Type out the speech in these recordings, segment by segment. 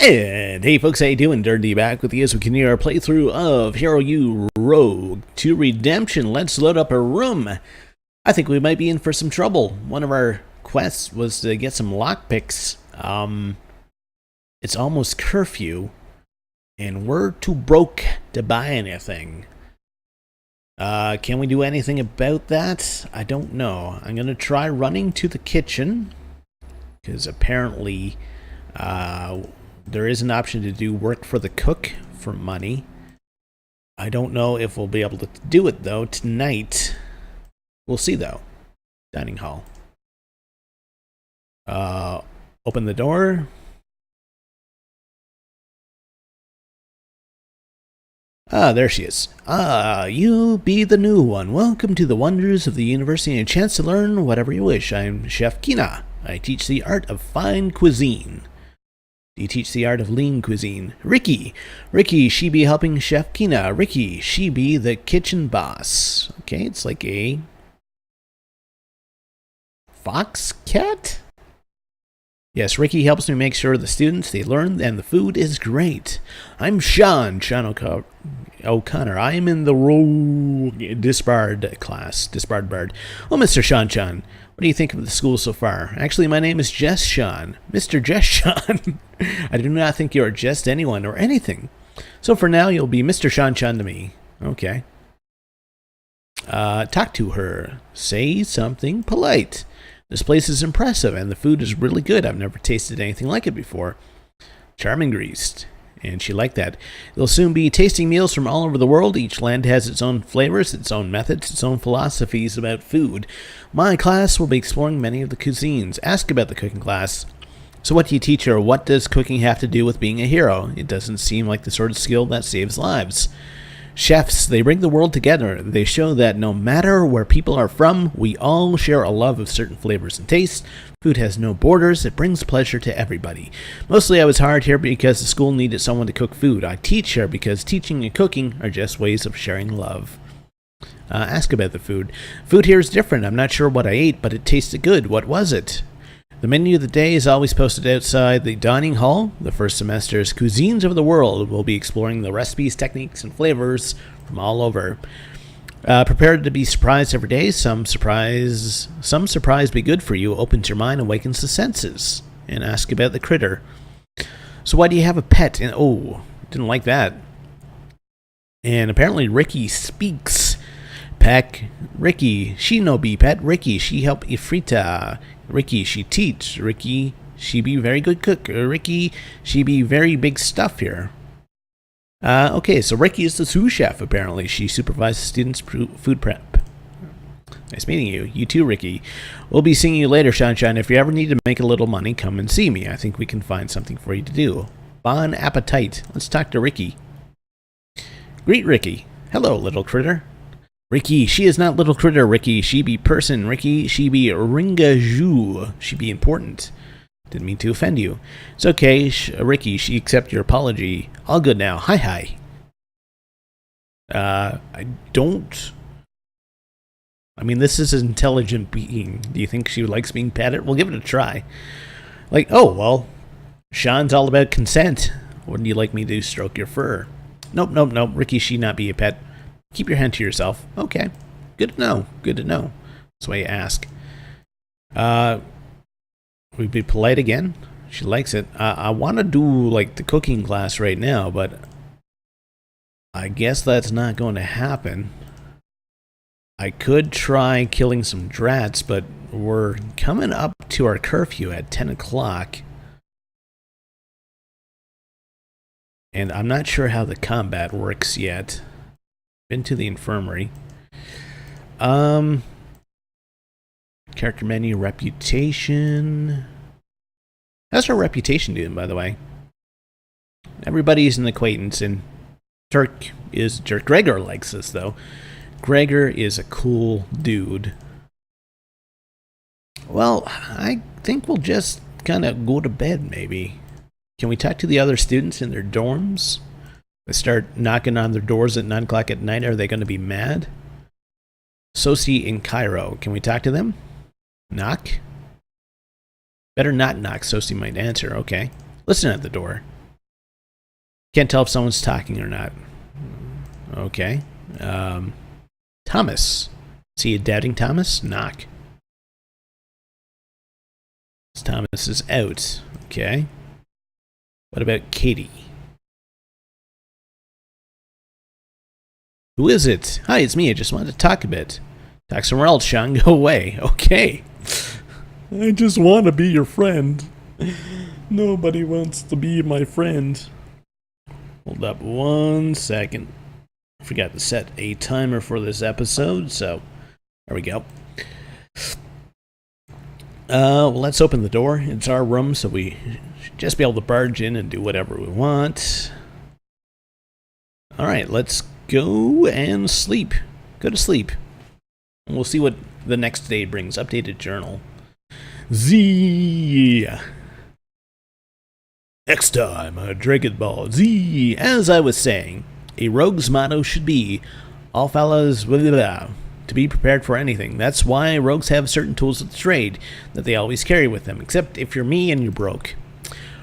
And hey folks, how you doing? Durinde back with you as we continue our playthrough of Hero U Rogue to Redemption. Let's load up a room. I think we might be in for some trouble. One of our quests was to get some lockpicks. It's almost curfew, and we're too broke to buy anything. Can we do anything about that? I don't know. I'm gonna try running to the kitchen, because apparently there is an option to do work for the cook for money. I don't know if we'll be able to do it, though, tonight. We'll see, though. Dining hall. Open the door. Ah, there she is. Ah, you be the new one. Welcome to the wonders of the university and a chance to learn whatever you wish. I'm Chef Kina. I teach the art of fine cuisine. Do you teach the art of lean cuisine? Ricky, she be helping Chef Kina. Ricky, she be the kitchen boss. Okay, it's like a fox cat? Yes, Ricky helps me make sure the students, they learn and the food is great. I'm Sean O'Connor. I am in the Rogue Disbarred class. Disbarred Bird. Well, Mr. Sean, what do you think of the school so far? Actually, my name is Jess Sean. Mr. Jess Sean. I do not think you are just anyone or anything. So for now, you'll be Mr. Sean to me. Okay. Talk to her. Say something polite. This place is impressive, and the food is really good. I've never tasted anything like it before. Charming greased. And she liked that. You'll soon be tasting meals from all over the world. Each land has its own flavors, its own methods, its own philosophies about food. My class will be exploring many of the cuisines. Ask about the cooking class. So what do you teach her? What does cooking have to do with being a hero? It doesn't seem like the sort of skill that saves lives. Chefs, they bring the world together. They show that no matter where people are from, we all share a love of certain flavors and tastes. Food has no borders. It brings pleasure to everybody. Mostly I was hired here because the school needed someone to cook food. I teach here because teaching and cooking are just ways of sharing love. Ask about the food. Food here is different. I'm not sure what I ate, but it tasted good. What was it? The menu of the day is always posted outside the dining hall. The first semester's Cuisines of the World will be exploring the recipes, techniques, and flavors from all over. Prepared to be surprised every day. Some surprise be good for you. Opens your mind, awakens the senses. And ask about the critter. So why do you have a pet? And oh, didn't like that. And apparently Ricky speaks. Peck. Ricky, she no be pet. Ricky, she help Ifrita. Ricky, she teach. Ricky, she be very good cook. Ricky, she be very big stuff here. Okay, so Ricky is the sous chef, apparently. She supervises students' food prep. Nice meeting you. You too, Ricky. We'll be seeing you later, Sunshine. If you ever need to make a little money, come and see me. I think we can find something for you to do. Bon appetit. Let's talk to Ricky. Greet Ricky. Hello, little critter. Ricky, she is not little critter, Ricky. She be person, Ricky. She be ringajou. She be important. Didn't mean to offend you. It's okay, Ricky. She accept your apology. All good now. Hi. I don't... I mean, this is an intelligent being. Do you think she likes being petted? We'll give it a try. Like, oh, well, Sean's all about consent. Wouldn't you like me to stroke your fur? Nope. Ricky, she not be a pet. Keep your hand to yourself. Okay. Good to know. That's why you ask. We'd be polite again. She likes it. I want to do, like, the cooking class right now, but I guess that's not going to happen. I could try killing some drats, but we're coming up to our curfew at 10 o'clock. And I'm not sure how the combat works yet. Been to the infirmary. Character menu, reputation. How's our reputation doing, by the way? Everybody's an acquaintance, and Turk is jerk. Gregor likes us, though. Gregor is a cool dude. Well, I think we'll just kind of go to bed, maybe. Can we talk to the other students in their dorms? They start knocking on their doors at 9 o'clock at night. Are they going to be mad? Sosi in Cairo. Can we talk to them? Knock? Better not knock. Sosi might answer. Okay. Listen at the door. Can't tell if someone's talking or not. Okay. Thomas. See a doubting Thomas? Knock. Thomas is out. Okay. What about Katie? Who is it? Hi, it's me. I just wanted to talk a bit. Talk somewhere else, Sean. Go away. Okay. I just want to be your friend. Nobody wants to be my friend. Hold up 1 second. I forgot to set a timer for this episode, so there we go. Well, let's open the door. It's our room, so we should just be able to barge in and do whatever we want. Alright, let's go and sleep. Go to sleep. And we'll see what the next day brings. Updated journal. Z. Next time, a Dragon Ball Z. As I was saying, a rogue's motto should be, all fellas, blah, blah, blah, to be prepared for anything. That's why rogues have certain tools of the trade that they always carry with them, except if you're me and you're broke.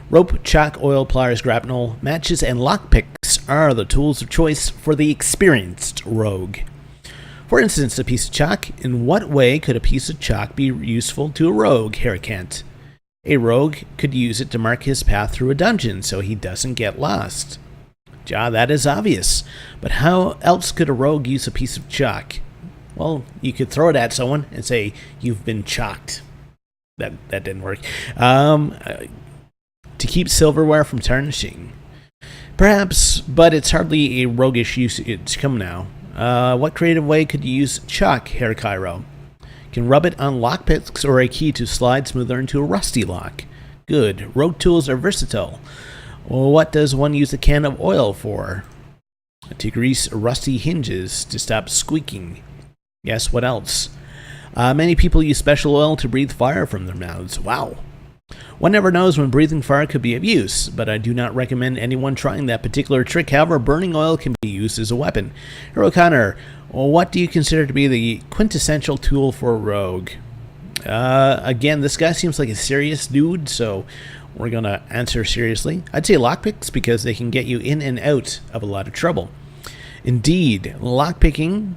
Rope, chalk, oil, pliers, grapnel, matches, and lockpicks are the tools of choice for the experienced rogue. For instance, a piece of chalk. In what way could a piece of chalk be useful to a rogue, Harricant? A rogue could use it to mark his path through a dungeon so he doesn't get lost. That is obvious. But how else could a rogue use a piece of chalk? Well, you could throw it at someone and say, "You've been chalked." That didn't work. To keep silverware from tarnishing. Perhaps, but it's hardly a roguish usage. Come now. What creative way could you use chalk, Herr Cairo? Can rub it on lockpicks or a key to slide smoother into a rusty lock. Good. Rogue tools are versatile. Well, what does one use a can of oil for? To grease rusty hinges to stop squeaking. Yes, what else? Many people use special oil to breathe fire from their mouths. Wow. One never knows when breathing fire could be of use, but I do not recommend anyone trying that particular trick. However, burning oil can be used as a weapon. Hero Connor, what do you consider to be the quintessential tool for a rogue? Again, this guy seems like a serious dude, so we're going to answer seriously. I'd say lockpicks because they can get you in and out of a lot of trouble. Indeed, lockpicking...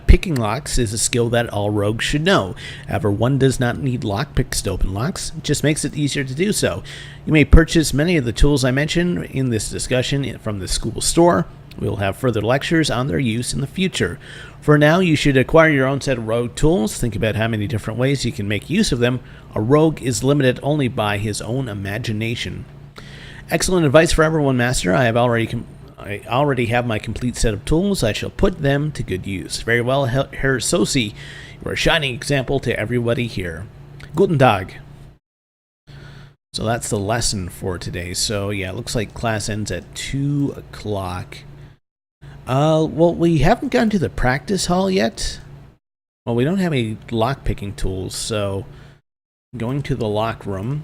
picking locks is a skill that all rogues should know. However, one does not need lockpicks to open locks. It just makes it easier to do so. You may purchase many of the tools I mentioned in this discussion from the school store. We will have further lectures on their use in the future. For now, you should acquire your own set of rogue tools. Think about how many different ways you can make use of them. A rogue is limited only by his own imagination. Excellent advice for everyone, Master. I already have my complete set of tools. I shall put them to good use. Very well, Herr Sosi. You are a shining example to everybody here. Guten Tag. So that's the lesson for today. So yeah, it looks like class ends at 2 o'clock. Well, we haven't gotten to the practice hall yet. Well, we don't have any lock-picking tools, so going to the lock room,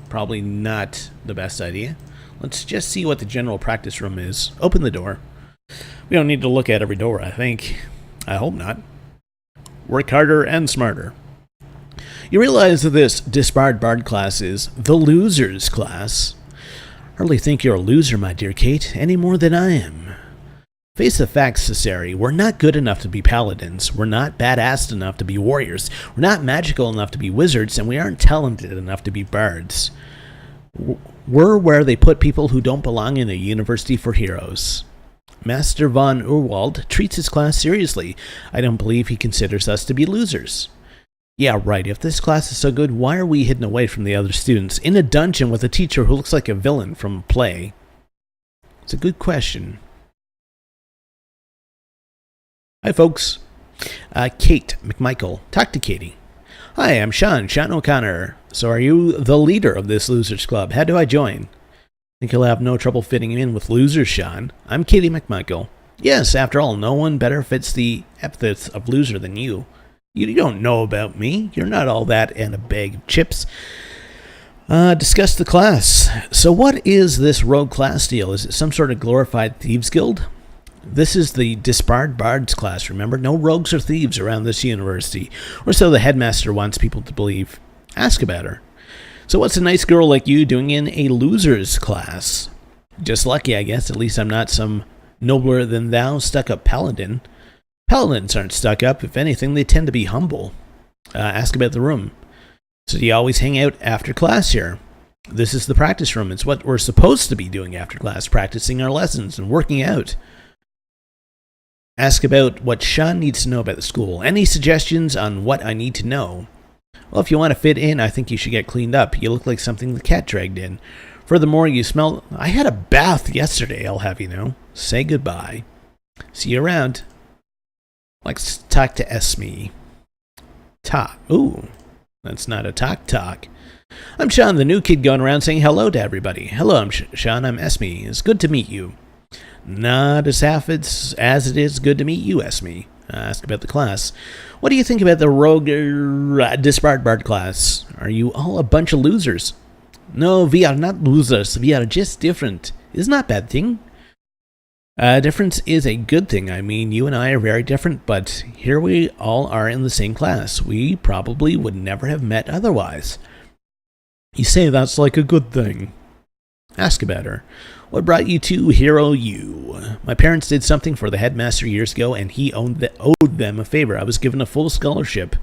probably not the best idea. Let's just see what the general practice room is. Open the door. We don't need to look at every door, I think. I hope not. Work harder and smarter. You realize that this disbarred bard class is the loser's class. Hardly think you're a loser, my dear Kate, any more than I am. Face the facts, Cesare. We're not good enough to be paladins. We're not badass enough to be warriors. We're not magical enough to be wizards, and we aren't talented enough to be bards. We're where they put people who don't belong in a university for heroes. Master von Urwald treats his class seriously. I don't believe he considers us to be losers. Yeah, right. If this class is so good, why are we hidden away from the other students in a dungeon with a teacher who looks like a villain from a play? It's a good question. Hi, folks. Kate McMichael. Talk to Katie. Hi, I'm Sean O'Connor. So are you the leader of this losers club? How do I join? Think you'll have no trouble fitting in with losers, Sean. I'm Katie McMichael. Yes, after all, no one better fits the epithet of loser than you. You don't know about me. You're not all that and a bag of chips. Discuss the class. So what is this rogue class deal? Is it some sort of glorified thieves guild? This is the disbarred bards class, remember? No rogues or thieves around this university. Or so the headmaster wants people to believe. Ask about her. So what's a nice girl like you doing in a loser's class? Just lucky, I guess. At least I'm not some nobler than thou stuck-up paladin. Paladins aren't stuck up. If anything, they tend to be humble. Ask about the room. So do you always hang out after class here? This is the practice room. It's what we're supposed to be doing after class, practicing our lessons and working out. Ask about what Sean needs to know about the school. Any suggestions on what I need to know? Well, if you want to fit in, I think you should get cleaned up. You look like something the cat dragged in. Furthermore, you smell... I had a bath yesterday, I'll have you know. Say goodbye. See you around. Let's talk to Esme. Ooh, that's not a talk. I'm Sean, the new kid going around saying hello to everybody. Hello, I'm Sean, I'm Esme. It's good to meet you. Not as half as it is good to meet you, Esme. Ask about the class. What do you think about the rogue disbarred class? Are you all a bunch of losers? No, we are not losers. We are just different. Isn't that a bad thing? Difference is a good thing. I mean, you and I are very different, but here we all are in the same class. We probably would never have met otherwise. You say that's like a good thing. Ask about her. What brought you to Hero U? My parents did something for the headmaster years ago, and he owed them a favor. I was given a full scholarship.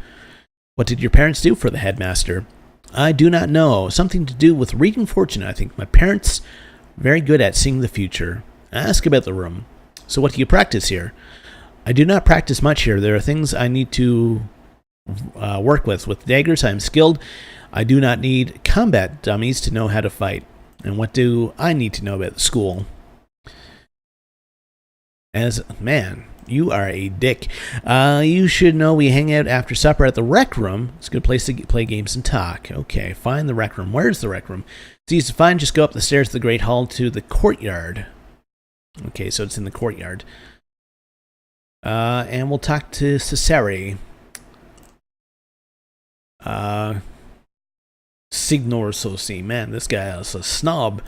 What did your parents do for the headmaster? I do not know. Something to do with reading fortune, I think. My parents very good at seeing the future. Ask about the room. So what do you practice here? I do not practice much here. There are things I need to work with. With daggers, I am skilled. I do not need combat dummies to know how to fight. And what do I need to know about the school? Man, you are a dick. You should know we hang out after supper at the rec room. It's a good place to play games and talk. Okay, find the rec room. Where's the rec room? It's easy to find. Just go up the stairs to the Great Hall to the courtyard. Okay, so it's in the courtyard. And we'll talk to Cesare. Signor Sosi. Man, this guy is a snob.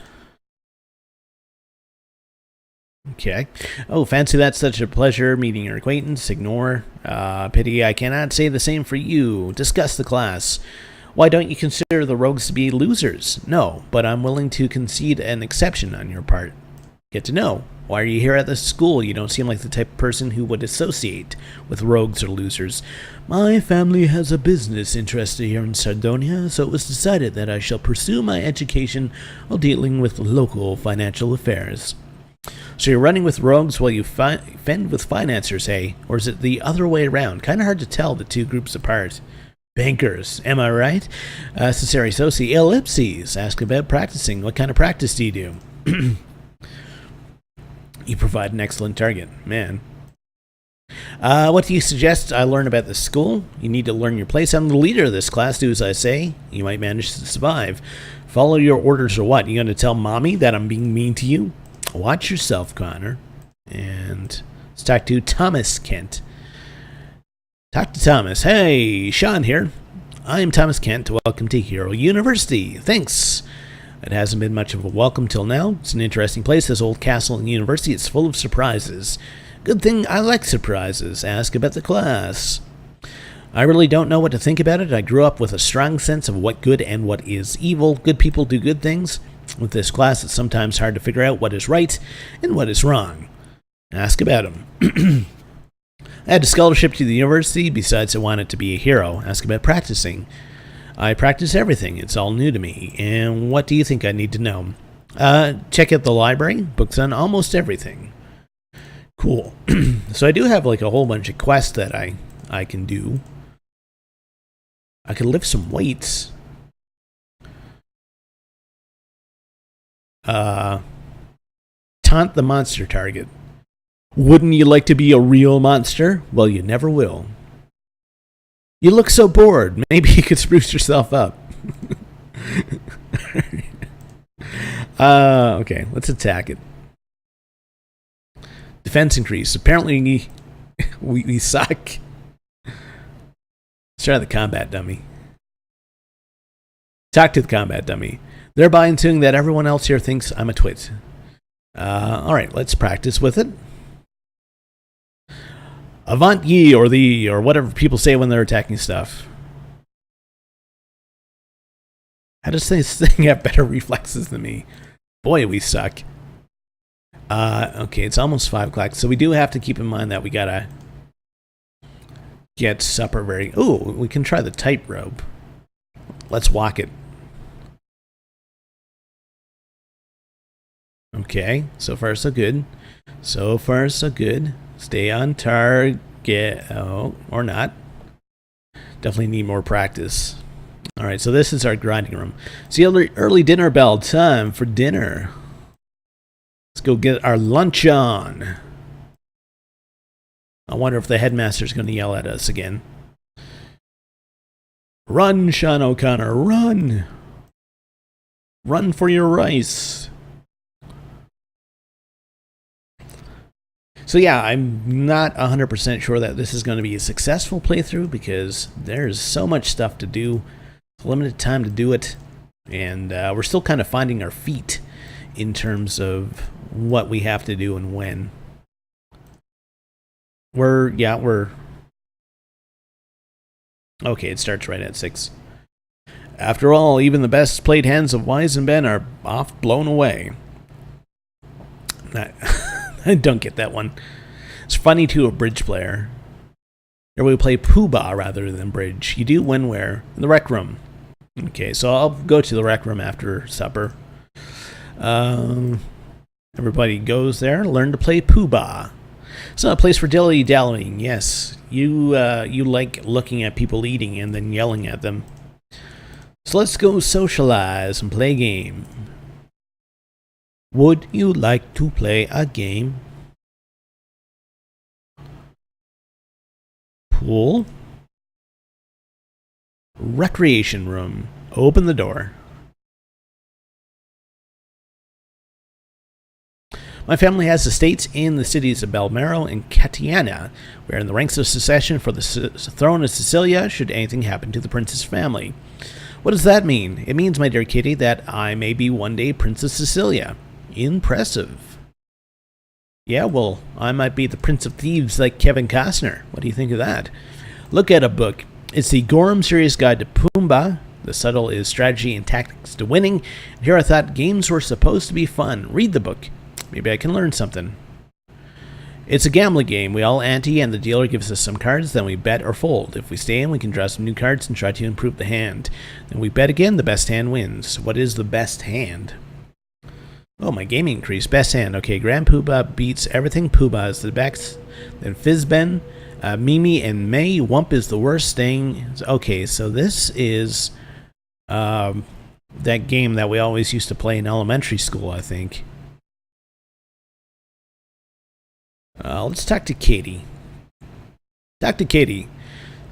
Okay. Oh, fancy that. Such a pleasure meeting your acquaintance. Signor. Pity I cannot say the same for you. Discuss the class. Why don't you consider the rogues to be losers? No, but I'm willing to concede an exception on your part. Get to know. Why are you here at this school? You don't seem like the type of person who would associate with rogues or losers. My family has a business interest here in Sardonia, so it was decided that I shall pursue my education while dealing with local financial affairs. So you're running with rogues while you fend with financiers, eh? Or is it the other way around? Kind of hard to tell the two groups apart. Bankers, am I right? Cesare Sosi, ellipses. Ask about practicing. What kind of practice do you do? You provide an excellent target. Man. What do you suggest I learn about this school? You need to learn your place. I'm the leader of this class. Do as I say. You might manage to survive. Follow your orders or what? You going to tell mommy that I'm being mean to you? Watch yourself, Connor. And let's talk to Thomas Kent. Talk to Thomas. Hey, Sean here. I am Thomas Kent. Welcome to Hero University. Thanks. It hasn't been much of a welcome till now. It's an interesting place, this old castle and university. It's full of surprises. Good thing I like surprises. Ask about the class. I really don't know what to think about it. I grew up with a strong sense of what good and what is evil. Good people do good things. With this class, it's sometimes hard to figure out what is right and what is wrong. Ask about him. I had a scholarship to the university. Besides, I wanted to be a hero. Ask about practicing. I practice everything. It's all new to me. And what do you think I need to know? Check out the library. Books on almost everything. Cool. So I do have like a whole bunch of quests that I can do. I can lift some weights. Taunt the monster target. Wouldn't you like to be a real monster? Well, you never will. You look so bored. Maybe you could spruce yourself up. Okay, let's attack it. Defense increase. Apparently, we suck. Let's try the combat dummy. Talk to the combat dummy. Thereby ensuing that everyone else here thinks I'm a twit. Alright, let's practice with it. Avant ye, or thee, or whatever people say when they're attacking stuff. How does this thing have better reflexes than me? Boy, we suck. Okay, it's almost 5 o'clock, so we do have to keep in mind that we gotta get supper very... Ooh, we can try the tightrope. Let's walk it. Okay, so far so good. So far so good. Stay on target. Oh, or not. Definitely need more practice. Alright, so this is our grinding room. See, early dinner bell. Time for dinner. Let's go get our lunch on. I wonder if the headmaster's going to yell at us again. Run, Sean O'Connor, run! Run for your rice. So yeah, I'm not 100% sure that this is going to be a successful playthrough because there's so much stuff to do, limited time to do it, and we're still kind of finding our feet in terms of what we have to do and when. We're... Okay, it starts right at 6. After all, even the best played hands of Wise and Ben are oft blown away. I don't get that one. It's funny to a bridge player. Or we play Poohbah rather than bridge. You do when where? In the rec room. Okay, so I'll go to the rec room after supper. Everybody goes there, learn to play Poohbah. It's not a place for dilly-dallying. Yes, you like looking at people eating and then yelling at them. So let's go socialize and play a game. Would you like to play a game? Pool. Recreation room. Open the door. My family has estates in the cities of Balmero and Catiana. We are in the ranks of succession for the throne of Sicilia should anything happen to the prince's family. What does that mean? It means, my dear Kitty, that I may be one day Princess Cecilia. Impressive. Yeah, well, I might be the Prince of Thieves like Kevin Costner. What do you think of that? Look at a book. It's the Gorham Serious Guide to Pumbaa. The subtle is strategy and tactics to winning. And here I thought games were supposed to be fun. Read the book. Maybe I can learn something. It's a gambling game. We all ante and the dealer gives us some cards, then we bet or fold. If we stay in, we can draw some new cards and try to improve the hand. Then we bet again, the best hand wins. What is the best hand? Oh, my gaming increased. Best hand. Okay, Grand Poohbah beats everything. Poohbah is the best. Then Fizzben, Mimi, and May. Wump is the worst thing. Okay, so this is that game that we always used to play in elementary school, I think. Let's talk to Katie. Dr. Katie.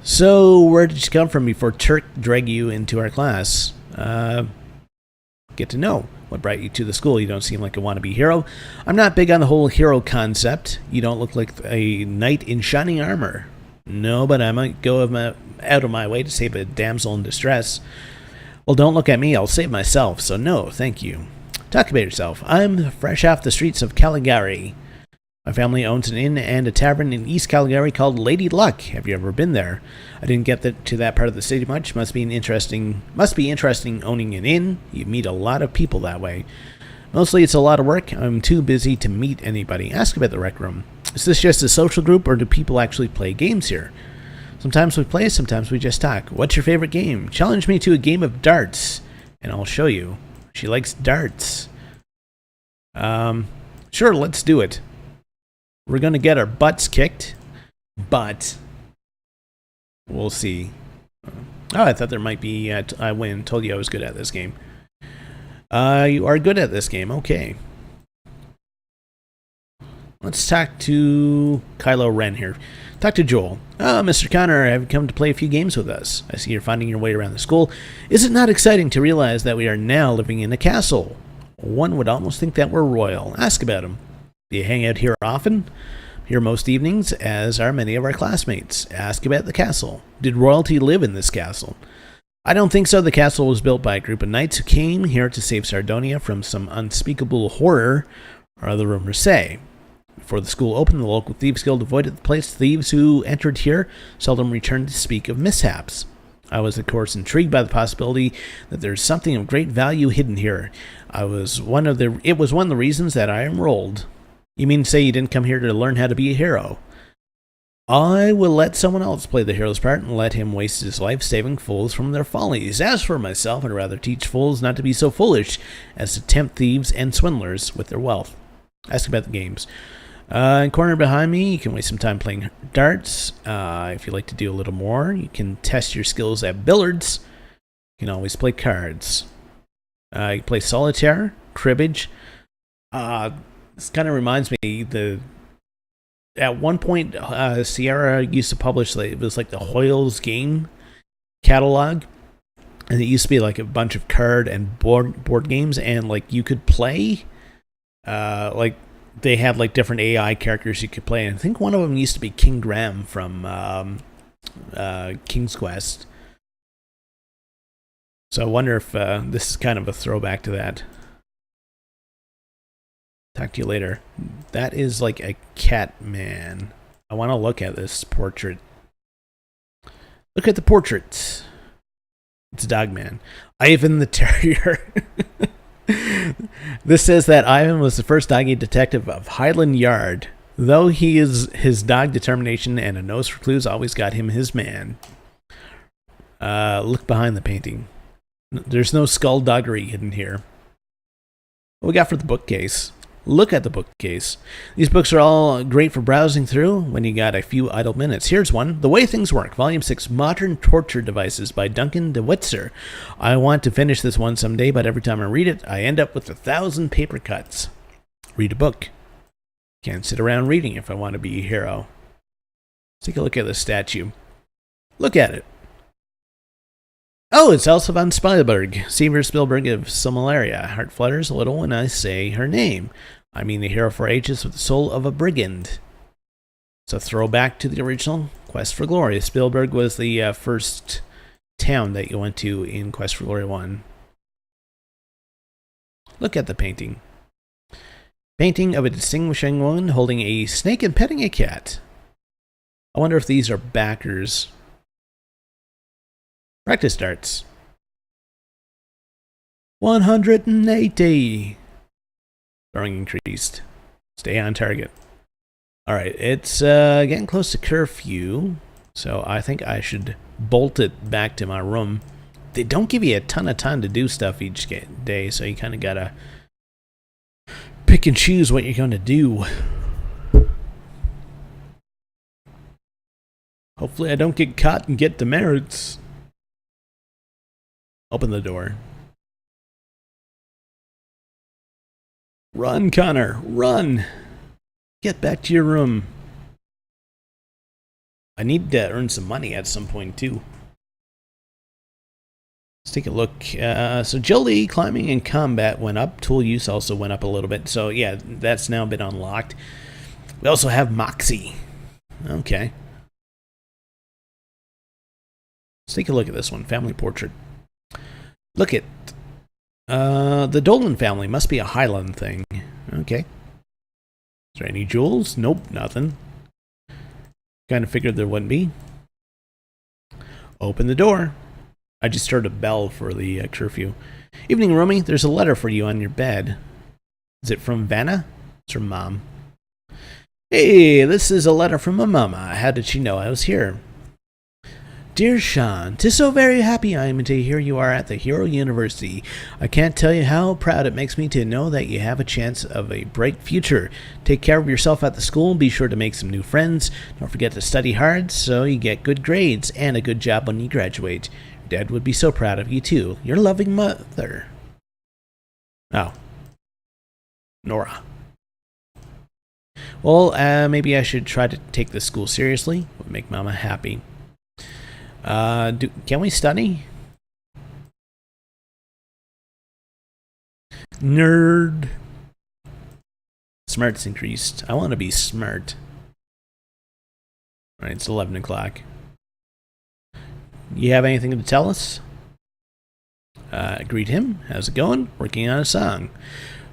So, where did you come from before Turk dragged you into our class? Get to know. What brought you to the school? You don't seem like a wannabe hero. I'm not big on the whole hero concept. You don't look like a knight in shining armor. No, but I might go out of my way to save a damsel in distress. Well, don't look at me. I'll save myself. So no, thank you. Talk about yourself. I'm fresh off the streets of Caligari. My family owns an inn and a tavern in East Caligari called Lady Luck. Have you ever been there? I didn't get to that part of the city much. Must be interesting owning an inn. You meet a lot of people that way. Mostly it's a lot of work. I'm too busy to meet anybody. Ask about the rec room. Is this just a social group or do people actually play games here? Sometimes we play, sometimes we just talk. What's your favorite game? Challenge me to a game of darts and I'll show you. She likes darts. Sure, let's do it. We're going to get our butts kicked, but we'll see. Oh, I thought there might be... I win. Told you I was good at this game. You are good at this game. Okay. Let's talk to Kylo Ren here. Talk to Joel. Mr. Connor, have you come to play a few games with us? I see you're finding your way around the school. Is it not exciting to realize that we are now living in a castle? One would almost think that we're royal. Ask about him. Do you hang out here often? Here most evenings, as are many of our classmates. Ask about the castle. Did royalty live in this castle? I don't think so. The castle was built by a group of knights who came here to save Sardonia from some unspeakable horror, or the rumors say. Before the school opened, the local thieves guild avoided the place. Thieves who entered here seldom returned to speak of mishaps. I was, of course, intrigued by the possibility that there's something of great value hidden here. It was one of the reasons that I enrolled. You mean to say you didn't come here to learn how to be a hero? I will let someone else play the hero's part and let him waste his life saving fools from their follies. As for myself, I'd rather teach fools not to be so foolish as to tempt thieves and swindlers with their wealth. Ask about the games. In corner behind me, you can waste some time playing darts. If you like to do a little more, you can test your skills at billiards. You can always play cards. You can play solitaire, cribbage. This kind of reminds me, at one point, Sierra used to publish, it was like the Hoyle's game catalog. And it used to be like a bunch of card and board games. And like you could play, like, they had like different AI characters you could play. And I think one of them used to be King Graham from King's Quest. So I wonder if this is kind of a throwback to that. Talk to you later. That is like a cat man. I want to look at this portrait. Look at the portrait. It's a dog man. Ivan the Terrier. This says that Ivan was the first doggy detective of Highland Yard. Though his dog determination and a nose for clues always got him his man. Look behind the painting. There's no skullduggery hidden here. What we got for the bookcase? Look at the bookcase. These books are all great for browsing through when you got a few idle minutes. Here's one, The Way Things Work, Volume 6, Modern Torture Devices by Duncan DeWitzer. I want to finish this one someday, but every time I read it, I end up with 1,000 paper cuts. Read a book. Can't sit around reading if I want to be a hero. Let's take a look at the statue. Look at it. Oh, it's Elsa von Spielberg. Senior Spielberg of some malaria. Heart flutters a little when I say her name. I mean the hero for ages with the soul of a brigand. It's a throwback to the original Quest for Glory. Spielberg was the first town that you went to in Quest for Glory 1. Look at the painting. Painting of a distinguishing woman holding a snake and petting a cat. I wonder if these are backers. Practice darts. 180. Throwing increased. Stay on target. Alright, it's getting close to curfew, so I think I should bolt it back to my room. They don't give you a ton of time to do stuff each day, so you kind of gotta pick and choose what you're going to do. Hopefully I don't get caught and get demerits. Open the door. Run, Connor, run! Get back to your room. I need to earn some money at some point, too. Let's take a look. So agility, climbing, and combat went up. Tool use also went up a little bit. So, yeah, that's now been unlocked. We also have Moxie. Okay. Let's take a look at this one. Family portrait. Look at the Dolan family. Must be a Highland thing. Okay. Is there any jewels? Nope, nothing. Kind of figured there wouldn't be. Open the door. I just heard a bell for the curfew. Evening, Romy. There's a letter for you on your bed. Is it from Vanna? It's from Mom. Hey, this is a letter from my mama. How did she know I was here? Dear Sean, 'tis so very happy I am to hear you are at the Hero University. I can't tell you how proud it makes me to know that you have a chance of a bright future. Take care of yourself at the school. Be sure to make some new friends. Don't forget to study hard so you get good grades and a good job when you graduate. Your dad would be so proud of you too. Your loving mother. Oh. Nora. Well, maybe I should try to take this school seriously. It would make Mama happy. Can we study? Nerd. Smart's increased. I want to be smart. Alright, it's 11 o'clock. You have anything to tell us? Greet him. How's it going? Working on a song.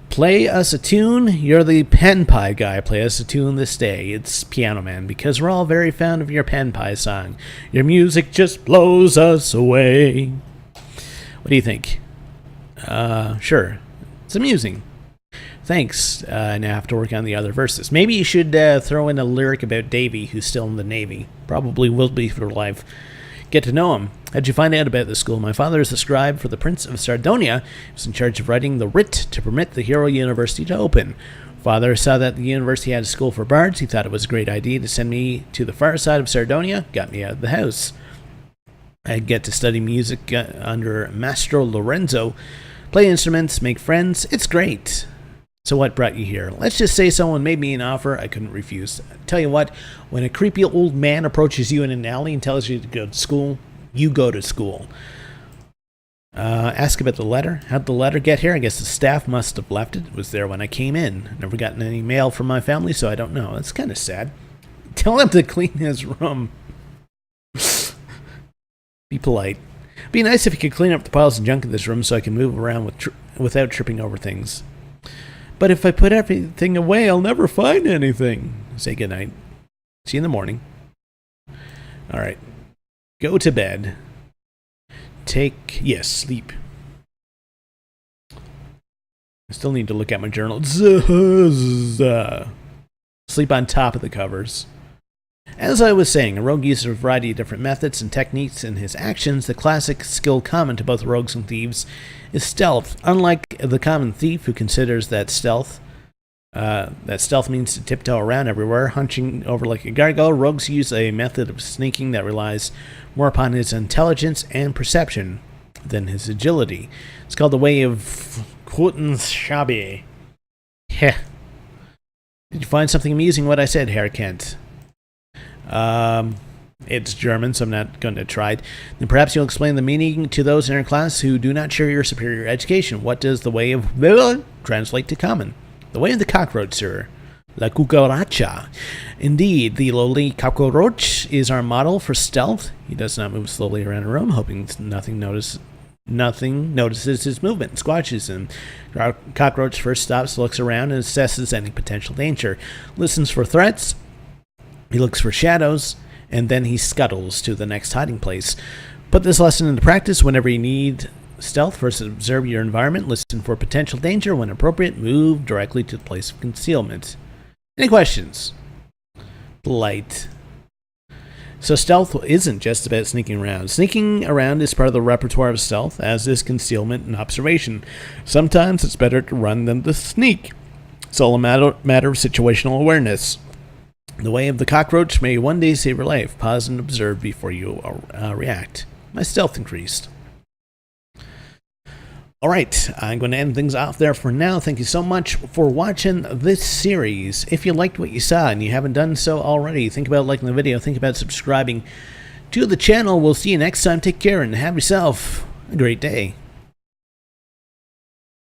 Play us a tune. You're the pen pie guy. Play us a tune this day. It's Piano Man, because we're all very fond of your pen pie song. Your music just blows us away. What do you think? Sure. It's amusing. Thanks. Now I have to work on the other verses. Maybe you should throw in a lyric about Davy, who's still in the Navy. Probably will be for life. Get to know him. How'd you find out about the school? My father is the scribe for the Prince of Sardinia. He was in charge of writing the writ to permit the Hero University to open. Father saw that the university had a school for bards. He thought it was a great idea to send me to the far side of Sardinia. Got me out of the house. I'd get to study music under Mastro Lorenzo, play instruments, make friends. It's great. So what brought you here? Let's just say someone made me an offer I couldn't refuse. Tell you what, when a creepy old man approaches you in an alley and tells you to go to school, you go to school. Ask about the letter. How'd the letter get here? I guess the staff must have left it. It was there when I came in. Never gotten any mail from my family, so I don't know. That's kind of sad. Tell him to clean his room. Be polite. Be nice if you could clean up the piles of junk in this room so I can move around without tripping over things. But if I put everything away, I'll never find anything. Say goodnight. See you in the morning. All right. Go to bed. Sleep. I still need to look at my journal. Sleep on top of the covers. As I was saying, a rogue uses a variety of different methods and techniques in his actions. The classic skill common to both rogues and thieves is stealth. Unlike the common thief who considers that stealth means to tiptoe around everywhere, hunching over like a gargoyle, rogues use a method of sneaking that relies more upon his intelligence and perception than his agility. It's called the way of Quotenshabe. Heh. Did you find something amusing what I said, Herr Kent? It's German, so I'm not going to try it. Then perhaps you'll explain the meaning to those in our class who do not share your superior education. What does the way of translate to common? The way of the cockroach, sir. La cucaracha. Indeed, the lowly cockroach is our model for stealth. He does not move slowly around a room, hoping nothing notices his movement, squashes him. Cockroach first stops, looks around, and assesses any potential danger. Listens for threats. He looks for shadows, and then he scuttles to the next hiding place. Put this lesson into practice whenever you need stealth. First, observe your environment. Listen for potential danger. When appropriate, move directly to the place of concealment. Any questions? Light. So stealth isn't just about sneaking around. Sneaking around is part of the repertoire of stealth, as is concealment and observation. Sometimes it's better to run than to sneak. It's all a matter of situational awareness. The way of the cockroach may one day save your life. Pause and observe before you react. My stealth increased. All right, I'm going to end things off there for now. Thank you so much for watching this series. If you liked what you saw and you haven't done so already, think about liking the video. Think about subscribing to the channel. We'll see you next time. Take care and have yourself a great day.